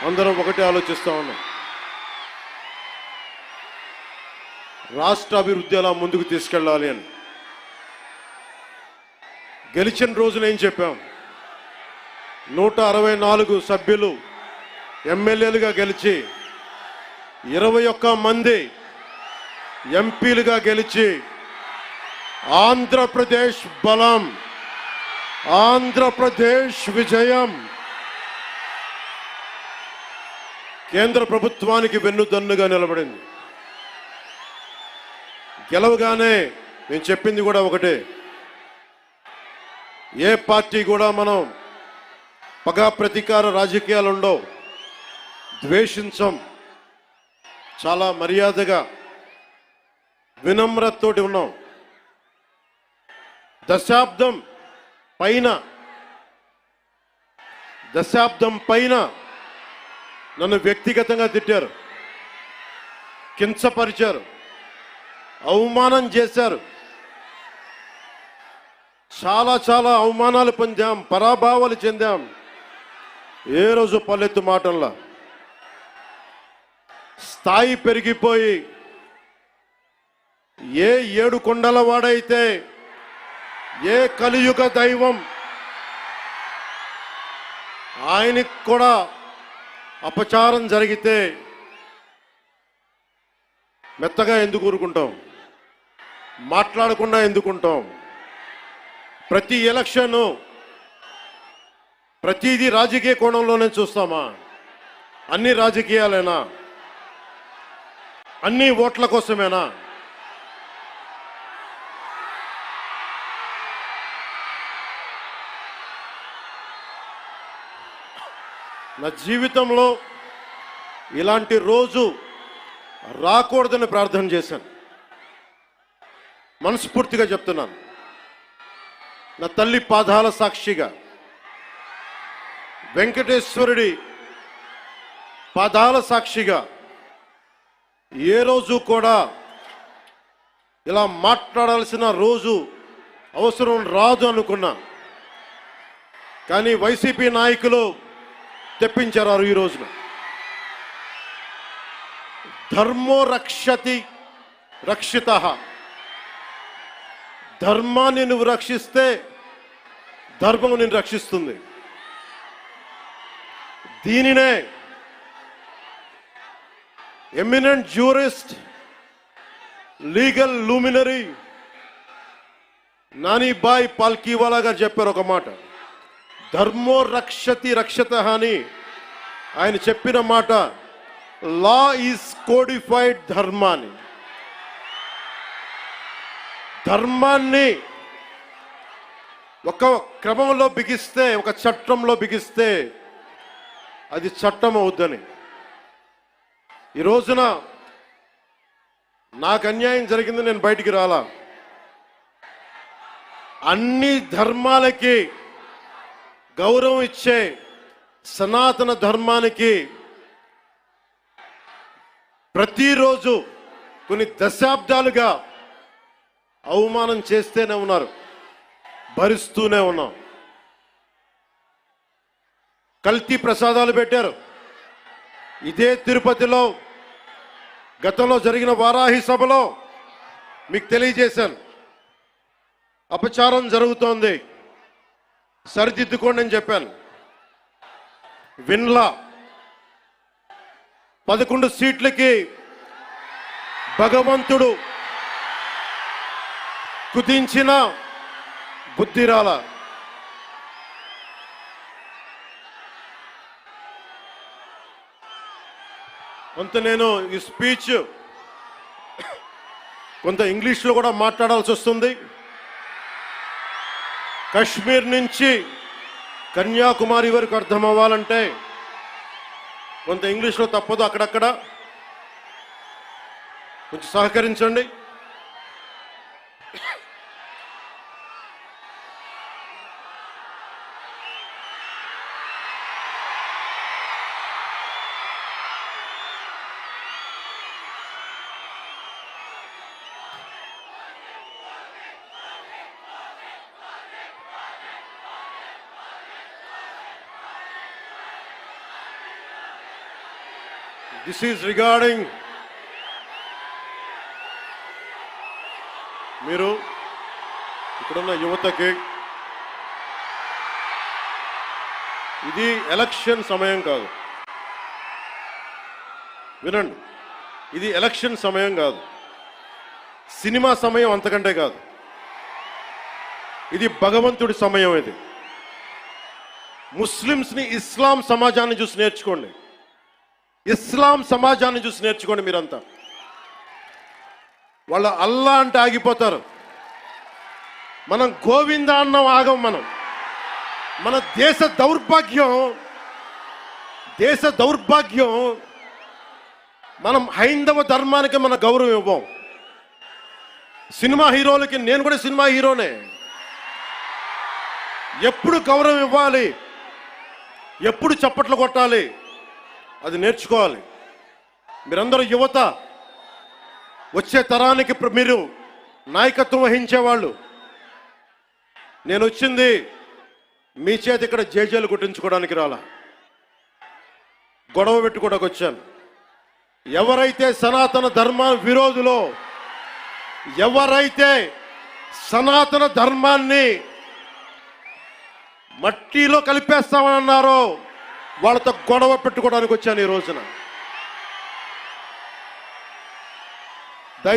అందరం ఒకటే ఆలోచిస్తూ ఉన్నాం. రాష్ట్ర అభివృద్ధి ఎలా ముందుకు తీసుకెళ్ళాలి అని. గెలిచిన రోజున ఏం చెప్పాం? 164 సభ్యులు ఎమ్మెల్యేలుగా గెలిచి 21 మంది ఎంపీలుగా గెలిచి ఆంధ్రప్రదేశ్ బలం, ఆంధ్రప్రదేశ్ విజయం, కేంద్ర ప్రభుత్వానికి వెన్నుదన్నుగా నిలబడింది. గెలవగానే నేను చెప్పింది కూడా ఒకటే, ఏ పార్టీ కూడా మనం పగా ప్రతీకార రాజకీయాలు ఉండవు, ద్వేషించం, చాలా మర్యాదగా వినమ్రతతోటి ఉన్నాం. దశాబ్దం పైన నన్ను వ్యక్తిగతంగా తిట్టారు, కించపరిచారు, అవమానం చేశారు. చాలా అవమానాలు పొందాం, పరాభావాలు చెందాం. ఏ రోజు పల్లెత్తు మాటల్లా స్థాయి పెరిగిపోయి ఏ 7 కొండల వాడైతే, ఏ కలియుగ దైవం ఆయనకి కూడా అపచారం జరిగితే మెత్తగా ఎందుకు ఊరుకుంటాం? మాట్లాడకుండా ఎందుకుంటాం? ప్రతి ఎలక్షన్ ప్రతిదీ రాజకీయ కోణంలోనే చూస్తామా? అన్ని రాజకీయాలేనా? అన్ని ఓట్ల కోసమేనా? నా జీవితంలో ఇలాంటి రోజు రాకూడదని ప్రార్థన చేశాను. మనస్ఫూర్తిగా చెప్తున్నాను. నా తల్లి పాదాల సాక్షిగా, వెంకటేశ్వరుడి పాదాల సాక్షిగా ఏ రోజు కూడా ఇలా మాట్లాడాల్సిన రోజు అవసరం రాదు అనుకున్నా. కానీ వైసీపీ నాయకులు తెప్పించారు ఈ రోజున. ధర్మో రక్షతి రక్షితః. ధర్మాన్ని నువ్వు రక్షిస్తే ధర్మం నిన్ను రక్షిస్తుంది. దీనినే eminent jurist, legal luminary Nanabhoy Palkhivala గారు చెప్పారు ఒక మాట. ధర్మో రక్షతి రక్షితః అని ఆయన చెప్పిన మాట. లా ఈజ్ కోడిఫైడ్ ధర్మాన్ని. ధర్మాన్ని ఒక క్రమంలో బిగిస్తే, ఒక చట్టంలో బిగిస్తే అది చట్టం అవుద్దని. ఈ రోజున నాకు అన్యాయం జరిగింది, నేను బయటికి రాలా. అన్ని ధర్మాలకి గౌరవం ఇచ్చే సనాతన ధర్మానికి ప్రతిరోజు కొన్ని దశాబ్దాలుగా అవమానం చేస్తూనే ఉన్నారు, భరిస్తూనే ఉన్నాం. కల్తీ ప్రసాదాలు పెట్టారు. ఇదే తిరుపతిలో గతంలో జరిగిన వారాహి సభలో మీకు తెలియజేశాను, అపచారం జరుగుతోంది, సరిదిద్దుకోండి అని చెప్పాను. విన్లా 11 సీట్లకి భగవంతుడు కుదించిన బుద్ధిరాల. కొంత నేను ఈ స్పీచ్ కొంత ఇంగ్లీష్లో కూడా మాట్లాడాల్సి వస్తుంది. కశ్మీర్ నుంచి కన్యాకుమారి వరకు అర్థం అవ్వాలంటే కొంత ఇంగ్లీష్లో తప్పదు. అక్కడక్కడ కొంచెం సహకరించండి. దిస్ ఈజ్ రిగార్డింగ్ మీరు ఇక్కడున్న యువతకి, ఇది ఎలక్షన్ సమయం కాదు. వినండి, ఇది ఎలక్షన్ సమయం కాదు, సినిమా సమయం అంతకంటే కాదు. ఇది భగవంతుడి సమయం. ఇది ముస్లిమ్స్ని, ఇస్లాం సమాజాన్ని చూసి నేర్చుకోండి. ఇస్లాం సమాజాన్ని చూసి నేర్చుకోండి. మీరంతా వాళ్ళ అల్లా అంటే ఆగిపోతారు. మనం గోవింద అన్నం ఆగం. మన దేశ దౌర్భాగ్యం మనం హైందవ ధర్మానికి మన గౌరవం ఇవ్వం. సినిమా హీరోలకి, నేను కూడా సినిమా హీరోనే, ఎప్పుడు గౌరవం ఇవ్వాలి, ఎప్పుడు చప్పట్లు కొట్టాలి, అది నేర్చుకోవాలి. మీరందరూ యువత, వచ్చే తరానికి మీరు నాయకత్వం వహించేవాళ్ళు. నేను వచ్చింది మీ చేతి ఇక్కడ జేజేలు కొట్టించుకోవడానికి రాలా, గొడవ పెట్టుకోవడానికి వచ్చాను. ఎవరైతే సనాతన ధర్మ విరోధులో, ఎవరైతే సనాతన ధర్మాన్ని మట్టిలో కలిపేస్తామని అన్నారో వాళ్ళతో గొడవ పెట్టుకోవడానికి వచ్చాను ఈ రోజున.